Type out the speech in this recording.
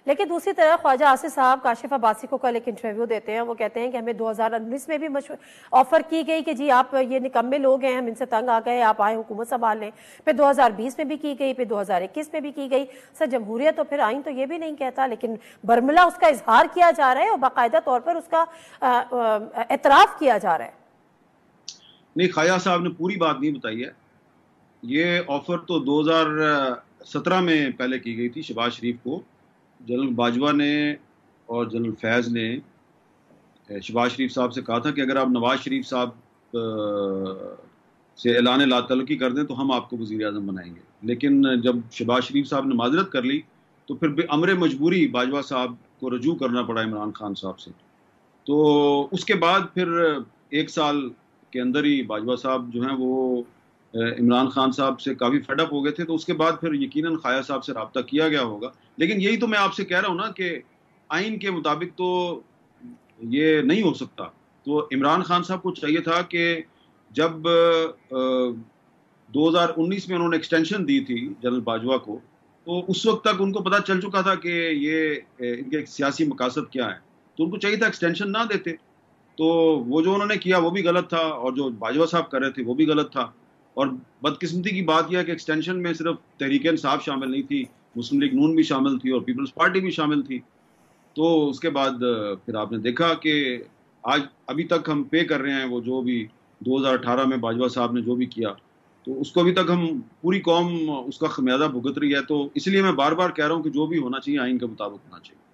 لیکن دوسری طرف خواجہ آصف صاحب کاشف عباسی کو کل ایک انٹرویو دیتے ہیں، وہ کہتے ہیں کہ ہمیں 2019 میں بھی آفر کی گئی کہ جی آپ یہ نکمے لوگ ہیں، ہم ان سے تنگ آ گئے، آپ آئیں حکومت سنبھال لیں، پھر 2020 میں بھی کی گئی، پھر 2021 میں بھی کی گئی۔ سر جمہوریت تو پھر آئین تو یہ بھی نہیں کہتا، لیکن برملا اس کا اظہار کیا جا رہا ہے اور باقاعدہ طور پر اس کا اعتراف کیا جا رہا ہے۔ نہیں، خواجہ صاحب نے پوری بات نہیں بتائی ہے۔ یہ آفر تو 2017 میں پہلے کی گئی تھی شہباز شریف کو۔ جنرل باجوہ نے اور جنرل فیض نے شہباز شریف صاحب سے کہا تھا کہ اگر آپ نواز شریف صاحب سے اعلان لا تعلقی کر دیں تو ہم آپ کو وزیر اعظم بنائیں گے، لیکن جب شہباز شریف صاحب نے معذرت کر لی تو پھر امر مجبوری باجوہ صاحب کو رجوع کرنا پڑا عمران خان صاحب سے۔ تو اس کے بعد پھر ایک سال کے اندر ہی باجوہ صاحب جو ہیں وہ عمران خان صاحب سے کافی فیڈ اپ ہو گئے تھے، تو اس کے بعد پھر یقیناً خواجہ صاحب سے رابطہ کیا گیا ہوگا۔ لیکن یہی تو میں آپ سے کہہ رہا ہوں نا کہ آئین کے مطابق تو یہ نہیں ہو سکتا۔ تو عمران خان صاحب کو چاہیے تھا کہ جب 2019 میں انہوں نے ایکسٹینشن دی تھی جنرل باجوہ کو، تو اس وقت تک ان کو پتہ چل چکا تھا کہ یہ ان کے سیاسی مقاصد کیا ہیں، تو ان کو چاہیے تھا ایکسٹینشن نہ دیتے۔ تو وہ جو انہوں نے کیا وہ بھی غلط تھا، اور جو باجوہ صاحب کر رہے تھے وہ بھی غلط تھا۔ اور بدقسمتی کی بات یہ ہے کہ ایکسٹینشن میں صرف تحریک انصاف شامل نہیں تھی، مسلم لیگ نون بھی شامل تھی اور پیپلز پارٹی بھی شامل تھی۔ تو اس کے بعد پھر آپ نے دیکھا کہ آج ابھی تک ہم پے کر رہے ہیں وہ جو بھی 2018 میں باجوہ صاحب نے جو بھی کیا، تو اس کو ابھی تک ہم پوری قوم اس کا خمیازہ بھگت رہی ہے۔ تو اس لیے میں بار بار کہہ رہا ہوں کہ جو بھی ہونا چاہیے آئین کے مطابق ہونا چاہیے۔